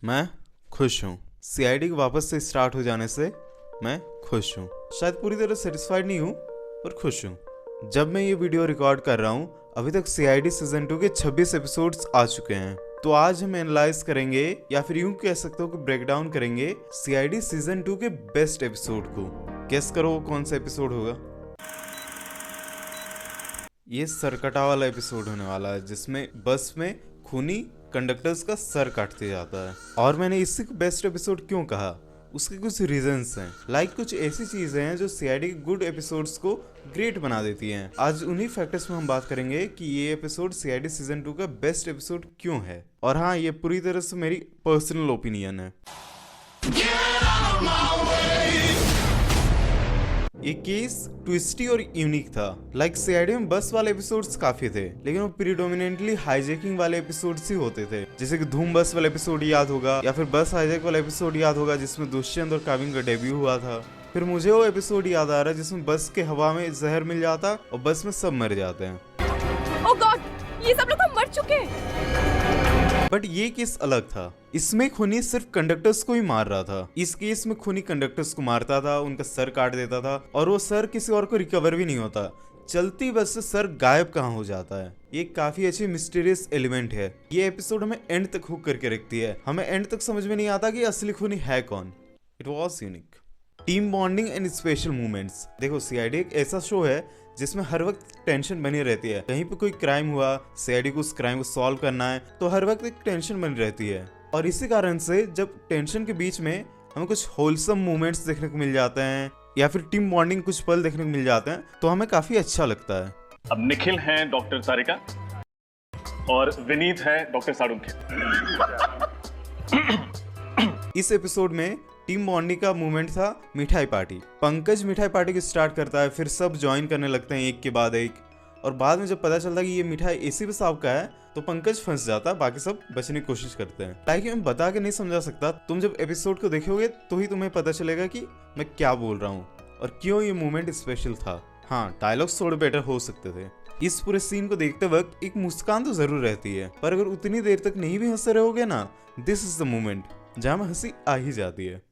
मैं खुश हूँ। सीआईडी वापस से स्टार्ट हो जाने से मैं खुश हूँ। शायद पूरी तरह सेटिस्फाइड नहीं हूँ पर खुश हूँ। जब मैं ये वीडियो रिकॉर्ड कर रहा हूँ अभी तक सीआईडी सीजन 2 के 26 एपिसोड्स आ चुके हैं। तो आज हम एनालाइज करेंगे या फिर यूं कह सकते हो कि ब्रेक डाउन करेंगे सीआईडी सीजन 2 के बेस्ट एपिसोड को। गेस करो कौन सा एपिसोड होगा। ये सरकटा वाला एपिसोड होने वाला है जिसमें बस में खूनी कंडक्टर्स का सर काटते जाता है। और मैंने इसी को बेस्ट एपिसोड क्यों कहा, उसके कुछ रीजंस हैं। कुछ ऐसी चीजें हैं जो सीआईडी के गुड एपिसोड्स को ग्रेट बना देती हैं। आज उन्हीं फैक्टर्स में हम बात करेंगे कि ये एपिसोड सीआईडी सीजन 2 का बेस्ट एपिसोड क्यों है। और हाँ, ये पूरी तरह से मेरी पर्सनल ओपिनियन है। ये केस ट्विस्टी और यूनिक था। सीआईडी में बस वाले एपिसोड्स काफी थे लेकिन वो प्रीडोमिनेंटली हाईजैकिंग वाले एपिसोड्स ही होते थे। जैसे कि धूम बस वाला एपिसोड याद होगा या फिर बस हाईजैक वाला एपिसोड याद होगा जिसमें दुष्यंत और काविन का डेब्यू हुआ था। फिर मुझे वो एपिसोड याद आ रहा है जिसमें बस के हवा में जहर मिल जाता और बस में सब मर जाते हैं। ओह गॉड, ये सब लोग मर चुके हैं। बट ये केस अलग था। इसमें खूनी सिर्फ कंडक्टर्स को ही मार रहा था। इस केस में खूनी कंडक्टर्स को मारता था, उनका सर काट देता था और वो सर किसी और को रिकवर भी नहीं होता। चलती बस से सर गायब कहाँ हो जाता है। ये काफी अच्छी मिस्टीरियस एलिमेंट है। ये एपिसोड हमें एंड तक हुक करके रखती है। हमें एंड तक समझ में नहीं आता कि असली खूनी है कौन। It was unique. Team bonding and special movements. देखो, सीआईडी एक ऐसा शो है जिसमें हर वक्त टेंशन बनी रहती है। कहीं पे कोई क्राइम हुआ, सीआईडी को उस क्राइम को सॉल्व करना है, तो हर वक्त एक टेंशन बनी रहती है। और इसी कारण से जब टेंशन के बीच में हमें कुछ होलसम मोमेंट्स देखने को मिल जाते हैं या फिर टीम बॉन्डिंग कुछ पल देखने को मिल जाते हैं तो हमें काफी अच्छा लगता है। अब निखिल हैं डॉक्टर सारिका और विनीत हैं डॉक्टर साड़ुंखे। इस एपिसोड में टीम बॉन्डिंग का मूवमेंट था मिठाई पार्टी। पंकज मिठाई पार्टी को स्टार्ट करता है, फिर सब ज्वाइन करने लगते हैं एक के बाद एक। और बाद में जब पता चलता है कि ये मिठाई एसी साहब का है तो पंकज फंस जाता है, बाकी सब बचने की कोशिश करते हैं। मैं बता के नहीं समझा सकता, तुम जब एपिसोड को देखोगे तो ही तुम्हें पता चलेगा कि मैं क्या बोल रहा हूँ और क्यों ये मूवमेंट स्पेशल था। हाँ, डायलॉग्स थोड़े बेटर हो सकते थे। इस पूरे सीन को देखते वक्त एक मुस्कान तो जरूर रहती है, पर अगर उतनी देर तक नहीं भी हंसते रहोगे ना, दिस इज द मोमेंट जहाँ में हंसी आ ही जाती है।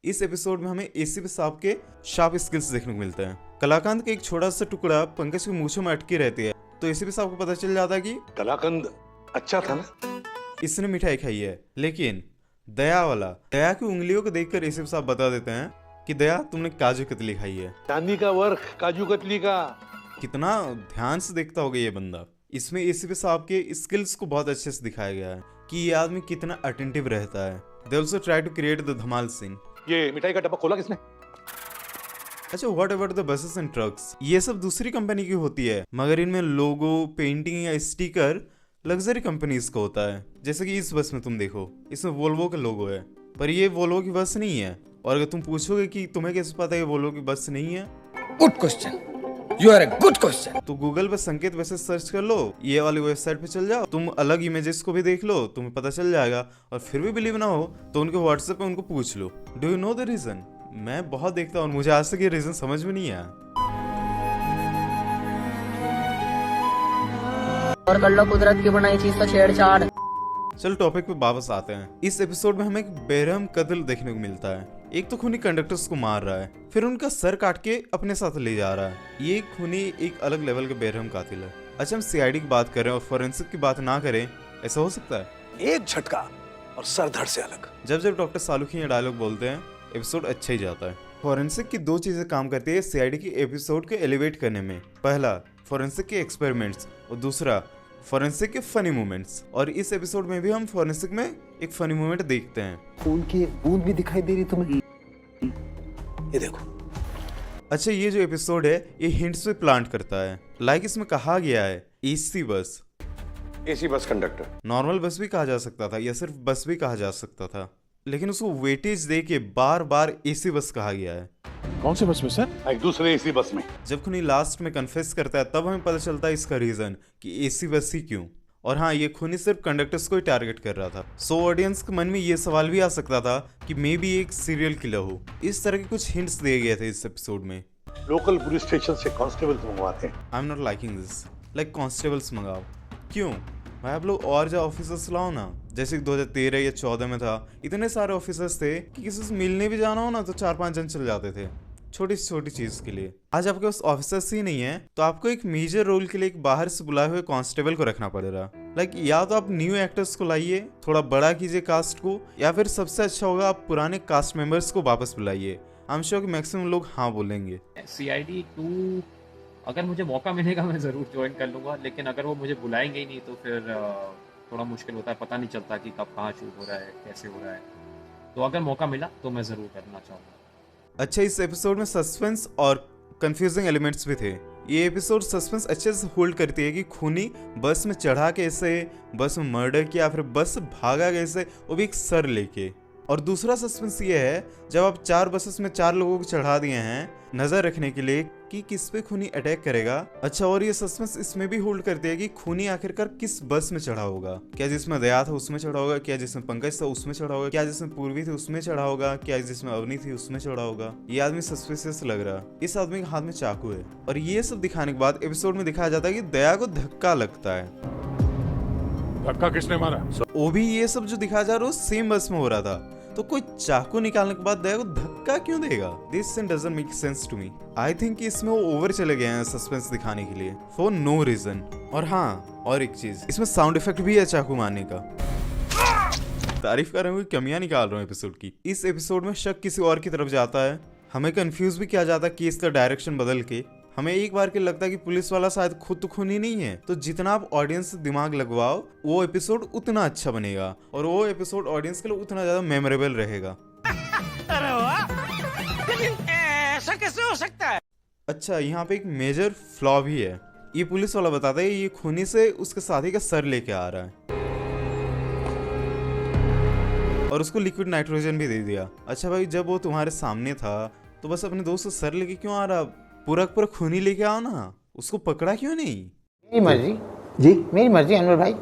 इस एपिसोड में हमें एसीपी साहब के शार्प स्किल्स देखने को मिलते हैं। कलाकंद का एक छोटा सा टुकड़ा पंकज की मूंछों में अटकी रहती है तो एसीपी साहब को पता चल जाता है कि कलाकंद अच्छा था ना, इसने मिठाई खाई है। लेकिन दया की उंगलियों को देखकर एसीपी साहब बता देते हैं कि दया, तुमने काजू कतली खाई है। चांदी का वर्क काजू कतली का। कितना ध्यान से देखता होगा ये बंदा। इसमें एसीपी साहब के स्किल्स को बहुत अच्छे से दिखाया गया है कि ये आदमी कितना अटेंटिव रहता है। They also try to create the धमाल सीन। ये मिठाई का डब्बा खोला किसने? अच्छा, what about the buses and trucks? ये सब दूसरी कंपनी की होती है मगर इनमें लोगो, पेंटिंग या स्टिकर लग्जरी कंपनीज का होता है। जैसे कि इस बस में तुम देखो, इसमें वोल्वो का लोगो है पर ये वोल्वो की बस नहीं है। और अगर तुम पूछोगे कि तुम्हें कैसे पता है ये वोल्वो की बस नहीं है, good question, you are a good question. तो गूगल पे संकेत वैसे सर्च कर लो, ये वाली वेबसाइट पे चल जाओ, तुम अलग इमेजेस को भी देख लो, तुम्हें पता चल जाएगा। और फिर भी बिलीव ना हो तो उनके व्हाट्सएप पे उनको पूछ लो, do you know the reason. मैं बहुत देखता हूँ और मुझे आज तक ये रीजन समझ में नहीं आया। और कर लो कुदरत की बनाई चीज तो छेड़छाड़। चलो टॉपिक पे वापस आते हैं। इस एपिसोड में हमें एक बेरहम कत्ल देखने को मिलता है। एक तो खूनी कंडक्टर्स को मार रहा है, फिर उनका सर काट के अपने साथ ले जा रहा है। ये खूनी एक अलग लेवल का बेरहम कातिल है। अच्छा, हम सीआईडी की बात करें और फोरेंसिक की बात ना करें, ऐसा हो सकता है? एक झटका और सर धड़ से अलग। जब डॉक्टर सालुखी ये डायलॉग बोलते हैं एपिसोड अच्छा ही जाता है। फोरेंसिक की दो चीजें काम करती है सीआईडी की एपिसोड को एलिवेट करने में। पहला, फोरेंसिक के एक्सपेरिमेंट्स और दूसरा फोरेंसिक के फनी मोमेंट्स। और इस एपिसोड में भी हम फोरेंसिक में एक फनी मोमेंट देखते हैं। खून की एक बूंद भी दिखाई दे रही तुम्हें? ये देखो। अच्छा, ये जो एपिसोड है ये हिंट्स पे प्लांट करता है। इसमें कहा गया है AC bus. AC bus conductor. Normal बस भी कहा जा सकता था या सिर्फ बस भी कहा जा सकता था, लेकिन उसको वेटेज दे के बार बार एसी बस कहा गया है। कौन से बस में सर? एक दूसरे एसी बस में। जब खूनी लास्ट में कन्फेस करता है तब हमें पता चलता है इसका रीजन कि एसी बस ही क्यों। और हाँ, ये खूनी सिर्फ कंडक्टर्स को ही टारगेट कर रहा था। सो ऑडियंस के मन में ये सवाल भी आ सकता था कि मे बी एक सीरियल किलर हो। इस तरह के कुछ हिंट्स दिए गए थे इस एपिसोड में। लोकल पुलिस स्टेशन से कांस्टेबल्स मंगवाते हैं। I am not liking this. Constables मंगाओ क्यों? भाई आप लोग और जो ऑफिसर्स लाओ ना, जैसे कि 2013 या 14 में था, इतने सारे ऑफिसर्स थे कि किसी से मिलने भी जाना हो ना तो 4-5 जन चल जाते थे छोटी से छोटी चीज के लिए। आज आपके पास ऑफिसर्स ही नहीं है तो आपको एक मेजर रोल के लिए एक बाहर से बुलाए हुए कांस्टेबल को रखना पड़ेगा। लाइक या तो आप न्यू एक्टर्स को लाइए, थोड़ा बड़ा कीजिए कास्ट को, या फिर सबसे अच्छा होगा आप पुराने कास्ट मेंबर्स को वापस बुलाइए। आई एम श्योर कि मैक्सिमम लोग हाँ बोलेंगे। CID 2 अगर मुझे मौका मिलेगा मैं ज़रूर ज्वाइन कर लूँगा, लेकिन अगर वो मुझे बुलाएंगे ही नहीं तो फिर थोड़ा मुश्किल होता है, पता नहीं चलता कि कब कहाँ शूट हो रहा है, कैसे हो रहा है। तो अगर मौका मिला तो मैं ज़रूर करना चाहूँगा। अच्छा, इस एपिसोड में सस्पेंस और कंफ्यूजिंग एलिमेंट्स भी थे। ये एपिसोड सस्पेंस अच्छे से होल्ड करती है कि खूनी बस में चढ़ा कैसे, बस में मर्डर किया, फिर बस से भागा कैसे, वो भी एक सर लेके। और दूसरा सस्पेंस ये है जब आप 4 बसेस में 4 लोगों को चढ़ा दिए हैं नजर रखने के लिए कि किस पे खूनी अटैक करेगा। अच्छा, और ये सस्पेंस इसमें भी होल्ड करती है कि खूनी आखिरकार किस बस में चढ़ा होगा। क्या जिसमें दया था उसमें चढ़ा होगा, क्या जिसमें पंकज था उसमें चढ़ा होगा, क्या जिसमें पूर्वी थी उसमें चढ़ा होगा, क्या जिसमें अवनी थी उसमें चढ़ा होगा। ये आदमी सस्पिशियस लग रहा। इस आदमी के हाथ में चाकू है। और ये सब दिखाने के बाद एपिसोड में दिखाया जाता है कि दया को धक्का लगता है। धक्का किसने मारा? वो भी ये सब जो दिखाया जा रहा है सेम बस में हो रहा था, तो कोई चाकू निकालने के बाद दया को धक्का क्यों देगा? This scene doesn't make sense to me. I think इसमें वो ओवर चले गए हैं सस्पेंस दिखाने के लिए फॉर नो रीजन। और हाँ, और एक चीज, इसमें साउंड इफेक्ट भी है चाकू मारने का। तारीफ कर रहे हूँ, कमियां निकाल रहा हूँ एपिसोड की। इस एपिसोड में शक किसी और की तरफ जाता है, हमें कंफ्यूज भी किया जाता है केस का डायरेक्शन बदल के। हमें एक बार के लगता है कि पुलिस वाला शायद खुद तो खूनी नहीं है, तो जितना आप ऑडियंस से दिमाग लगवाओ वो एपिसोड उतना अच्छा बनेगा और वो एपिसोड ऑडियंस के लिए उतना ज्यादा मेमोरेबल रहेगा। अरे वाह, लेकिन ऐसा कैसे हो सकता है? अच्छा, यहाँ पे एक मेजर फ्लॉ भी है। ये पुलिस वाला बताता है ये खूनी से उसके साथी का सर लेके आ रहा है और उसको लिक्विड नाइट्रोजन भी दे दिया। अच्छा भाई, जब वो तुम्हारे सामने था तो बस अपने दोस्त से सर लेके क्यों आ रहा? पूरा खूनी लेके आओ ना, उसको पकड़ा क्यों नहीं? मेरी मर्जी जी, मेरी मर्जी अनवर भाई।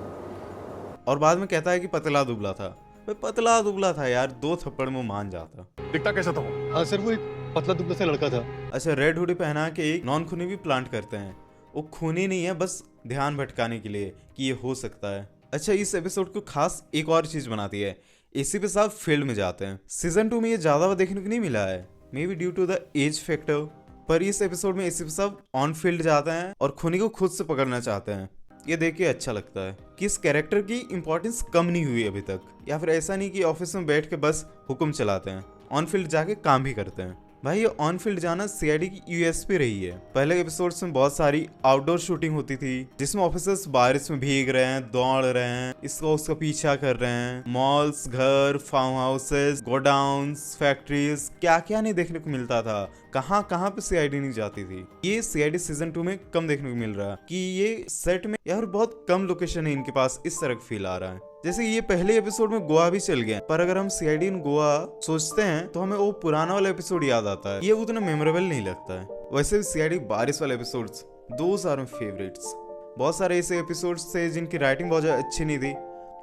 और बाद में कहता है कि पतला दुबला था। भाई पतला दुबला था यार, 2 थप्पड़ में मान जाता। दिखता कैसा था वो? हाँ सर, वो एक पतला दुबला सा लड़का था। अच्छा, रेड हुडी पहना के एक नॉन खूनी भी प्लांट करते हैं। वो खूनी नहीं है, बस ध्यान भटकाने के लिए कि ये हो सकता है। अच्छा, इस एपिसोड को खास एक और चीज बनाती है, एसीपी साहब फील्ड में जाते हैं। सीजन 2 में ये ज्यादा देखने को नहीं मिला है, may be due to the age factor. पर इस एपिसोड में एसीपी साहब ऑन फील्ड जाते हैं और खूनी को खुद से पकड़ना चाहते हैं। ये देख के अच्छा लगता है कि इस कैरेक्टर की इंपॉर्टेंस कम नहीं हुई अभी तक, या फिर ऐसा नहीं कि ऑफिस में बैठ के बस हुक्म चलाते हैं, ऑन फील्ड जाके काम भी करते हैं। भाई ये ऑन फील्ड जाना सीआईडी की यूएसपी रही है। पहले एपिसोड्स में बहुत सारी आउटडोर शूटिंग होती थी जिसमें ऑफिसर्स बारिश में भीग रहे हैं, दौड़ रहे हैं, इसका उसका पीछा कर रहे हैं। मॉल्स, घर, फार्म हाउसेस, गोडाउन्स, फैक्ट्रीज, क्या क्या नहीं देखने को मिलता था। कहाँ कहाँ पे सीआईडी नहीं जाती थी। ये सीआईडी सीजन 2 में कम देखने को मिल रहा है कि ये सेट में यार बहुत कम लोकेशन है इनके पास, इस तरह फील आ रहा है। जैसे ये पहले एपिसोड में गोवा भी चल गए, पर अगर हम सीआईडी इन गोवा सोचते हैं तो हमें वो पुराना वाला एपिसोड याद आता है, ये उतना मेमोरेबल नहीं लगता है। वैसे भी सीआईडी बारिश वाले episodes those are my favourites. बहुत सारे ऐसे एपिसोड्स थे जिनकी राइटिंग बहुत ज्यादा अच्छी नहीं थी,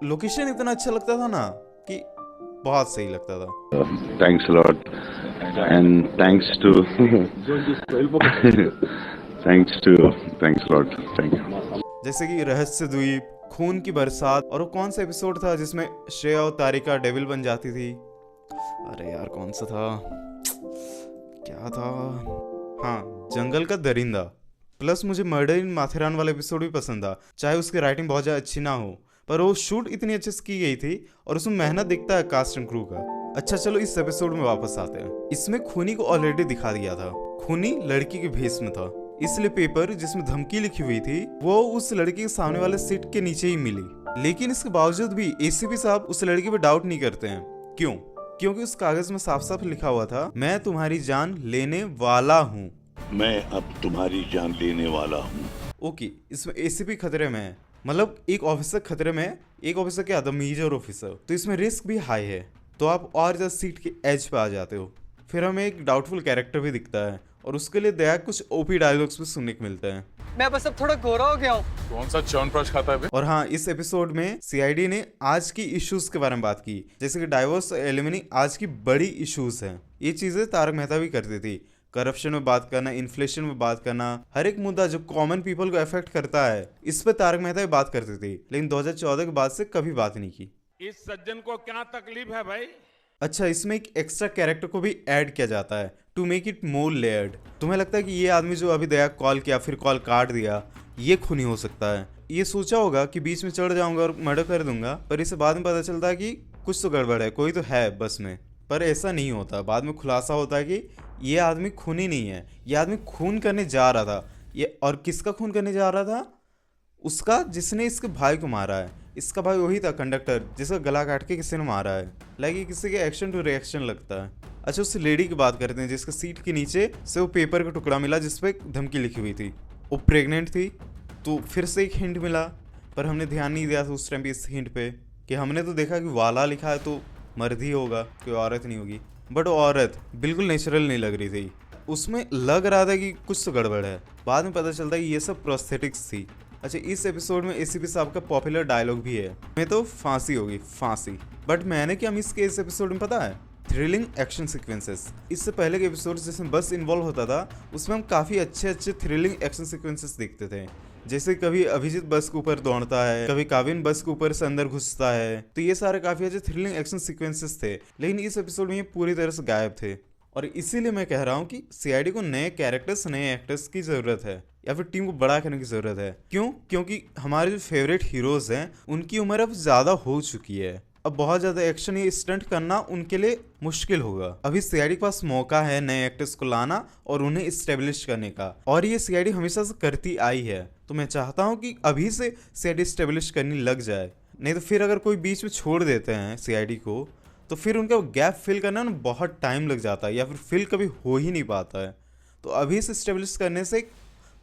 लोकेशन इतना अच्छा लगता था ना कि बहुत सही लगता था। Thanks lot and thanks to thanks lot, thank you. जैसे कि रहस्य द्वीप, खून की बरसात, और वो कौन सा एपिसोड था जिसमें श्रेया और तारिका डेविल बन जाती थी? अरे यार कौन सा था, क्या था? हाँ, जंगल का दरिंदा। प्लस मुझे मर्डर इन माथेरान वाला एपिसोड भी पसंद था, चाहे उसकी राइटिंग बहुत ज्यादा अच्छी ना हो, पर वो शूट इतनी अच्छे से की गई थी और उसमें मेहनत दिखता है कास्ट एंड क्रू का। अच्छा चलो इस एपिसोड में वापस आते हैं। इसमें खूनी को ऑलरेडी दिखा दिया था, खूनी लड़की के भेष में था, इसलिए पेपर जिसमें धमकी लिखी हुई थी वो उस लड़की के सामने वाले सीट के नीचे ही मिली। लेकिन इसके बावजूद भी एसीपी साहब उस लड़की पे डाउट नहीं करते हैं। क्यों? क्योंकि उस कागज में साफ साफ लिखा हुआ था, मैं तुम्हारी जान लेने वाला हूँ। मैं अब तुम्हारी जान लेने वाला हूँ। ओके, इसमें एसीपी खतरे में है, मतलब एक ऑफिसर खतरे में है, एक ऑफिसर क्या था, मेजर ऑफिसर, तो इसमें रिस्क भी हाई है, तो आप और ज्यादा सीट के एज पे आ जाते हो। फिर हमें एक डाउटफुल कैरेक्टर भी दिखता है और उसके लिए दया कुछ ओपी डायलॉग्स भी सुनने को मिलते हैं। मैं बस अब थोड़ा गोरा हो गया हूँ। कौन सा च्यवनप्राश खाता है बे? और हाँ, इस एपिसोड में सीआईडी ने आज की इश्यूज के बारे में बात की, जैसे कि डाइवोर्स और एलिमनी आज की बड़ी इश्यूज हैं। ये चीजें तारक मेहता भी करती थी, करप्शन में बात करना, इन्फ्लेशन में बात करना, हर एक मुद्दा जो कॉमन पीपल को अफेक्ट करता है, इस पे तारक मेहता बात करते थे, लेकिन 2014 के बाद से कभी बात नहीं की। इस सज्जन को क्या तकलीफ है भाई? अच्छा, इसमें एक एक्स्ट्रा कैरेक्टर को भी ऐड किया जाता है to make it more layered. तुम्हें लगता है कि ये आदमी जो अभी दया कॉल किया फिर कॉल काट दिया, ये खूनी हो सकता है। ये सोचा होगा कि बीच में चढ़ जाऊंगा और मर्डर कर दूंगा, पर इसे बाद में पता चलता है कि कुछ तो गड़बड़ है, कोई तो है बस में। पर ऐसा नहीं होता, बाद में खुलासा होता है कि ये आदमी खूनी नहीं है, ये आदमी खून करने जा रहा था। ये और किसका खून करने जा रहा था? उसका जिसने इसके भाई को मारा है। इसका भाई वही था कंडक्टर जिसका गला काट के किसी ने मारा है। लाइक ये किसी के एक्शन टू रिएक्शन लगता है। अच्छा, उस लेडी की बात करते हैं जिसके सीट के नीचे से वो पेपर का टुकड़ा मिला जिसपे धमकी लिखी हुई थी। वो प्रेग्नेंट थी, तो फिर से एक हिंट मिला, पर हमने ध्यान नहीं दिया था उस टाइम पे इस हिंट पे, कि हमने तो देखा कि वाला लिखा है तो मर्द ही होगा, कोई औरत नहीं होगी। बट वो औरत बिल्कुल नेचुरल नहीं लग रही थी, उसमें लग रहा था कि कुछ तो गड़बड़ है। बाद में पता चलता है कि ये सब प्रोस्थेटिक्स थी। अच्छा, इस एपिसोड में एसीपी साहब का पॉपुलर डायलॉग भी है, मैं तो फांसी होगी, फांसी। बट मैंने क्या मिस किया इस एपिसोड में पता है? Thrilling action sequences. इससे पहले के एपिसोड जिसमें बस इन्वॉल्व होता था, उसमें हम काफ़ी अच्छे थ्रिलिंग एक्शन सीक्वेंसेस देखते थे। जैसे कभी अभिजीत बस के ऊपर दौड़ता है, कभी काविन बस के ऊपर से अंदर घुसता है, तो ये सारे काफ़ी अच्छे थ्रिलिंग एक्शन सीक्वेंसेस थे। लेकिन इस एपिसोड में ये पूरी तरह से गायब थे, और इसीलिए मैं कह रहा हूँ कि सीआईडी को नए कैरेक्टर्स, नए एक्टर्स की ज़रूरत है, या फिर टीम को बड़ा करने की ज़रूरत है। क्यों? क्योंकि हमारे जो फेवरेट हीरोज़ हैं उनकी उम्र अब ज़्यादा हो चुकी है। अब बहुत ज़्यादा एक्शन या स्टंट करना उनके लिए मुश्किल होगा। अभी सीआईडी के पास मौका है नए एक्टर्स को लाना और उन्हें इस्टेब्लिश करने का, और ये सीआईडी हमेशा से करती आई है। तो मैं चाहता हूँ कि अभी से सीआईडी इस्टेब्लिश करनी लग जाए, नहीं तो फिर अगर कोई बीच में छोड़ देते हैं सीआईडी को, तो फिर उनका गैप फिल करना ना बहुत टाइम लग जाता है, या फिर फिल कभी हो ही नहीं पाता है। तो अभी से इस्टेब्लिश करने से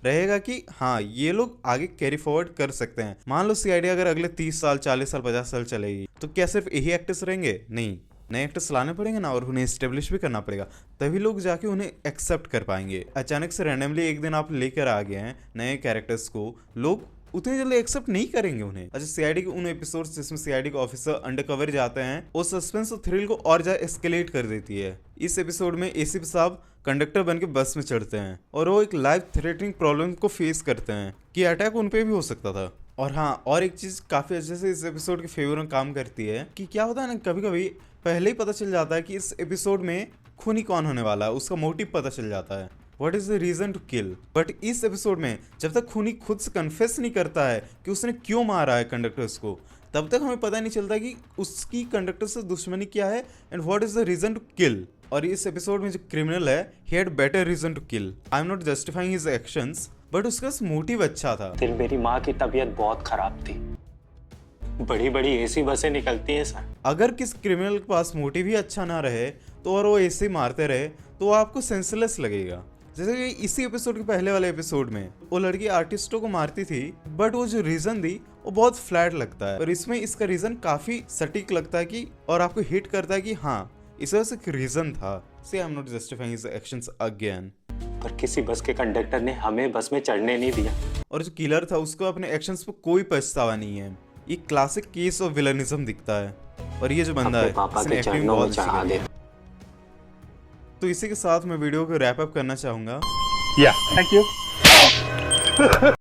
रहेगा कि हाँ, ये लोग आगे कैरी फॉरवर्ड कर सकते हैं। मान लो सीआईडी अगर अगले 30 साल, 40 साल, 50 साल चलेगी, तो क्या सिर्फ यही एक्टर्स रहेंगे? नहीं, नए एक्टर्स लाने पड़ेंगे ना, और उन्हें इस्टेब्लिश भी करना पड़ेगा, तभी लोग जाके उन्हें एक्सेप्ट कर पाएंगे। अचानक से रैंडमली एक दिन आप लेकर आ गए हैं नए कैरेक्टर्स को, लोग उतनी जल्दी एक्सेप्ट नहीं करेंगे उन्हें। अच्छा, सीआईडी के उन एपिसोड्स जिसमें सीआईडी के ऑफिसर अंडरकवर जाते हैं, वो सस्पेंस और थ्रिल को और ज्यादा एस्केलेट कर देती है। इस एपिसोड में एसीपी साहब कंडक्टर बन के बस में चढ़ते हैं, और वो एक लाइफ थ्रेटनिंग प्रॉब्लम को फेस करते हैं कि अटैक उन पे भी हो सकता था। और हाँ, और एक चीज काफी अच्छे से इस एपिसोड के फेवर में काम करती है कि क्या होता है ना, कभी कभी पहले ही पता चल जाता है कि इस एपिसोड में खूनी कौन होने वाला है, उसका मोटिव पता चल जाता है, what is the reason to kill. But इस एपिसोड में जब तक खूनी खुद से कन्फेस नहीं करता है कि उसने क्यों मारा है कंडक्टर्स को, तब तक हमें पता नहीं चलता कि उसकी कंडक्टर से दुश्मनी क्या है and what is the reason to kill. और इस एपिसोड में जो क्रिमिनल है, he had better reason to kill. I am not justifying his actions, but उसका मोटिव अच्छा था। फिर मेरी माँ की तबीयत बहुत खराब थी, बड़ी बड़ी एसी बसें निकलती हैं सर। अगर किस क्रिमिनल के पास मोटिव ही अच्छा ना रहे तो और वो ऐसे मारते रहे तो आपको सेंसलेस लगेगा। जैसे कि इसी एपिसोड के पहले वाले एपिसोड में वो लड़की आर्टिस्टों को मारती थी, बट वो जो रीजन थी वो बहुत फ्लैट लगता है, और इसमें इसका रीजन काफी सटीक लगता है कि, और आपको हिट करता है कि हाँ, इस वजह से एक रीजन था। See, I'm not justifying his actions again. पर किसी बस के कंडक्टर ने हमें बस में चढ़ने नहीं दिया, और जो किलर था उसको अपने एक्शंस पर कोई पछतावा नहीं है। ये क्लासिक केस ऑफ विलनिज्म दिखता है, और ये जो बंदा है इसने एक्टिंग बहुत अच्छी की है। तो इसी के साथ मैं वीडियो को रैप अप करना चाहूंगा। Thank you.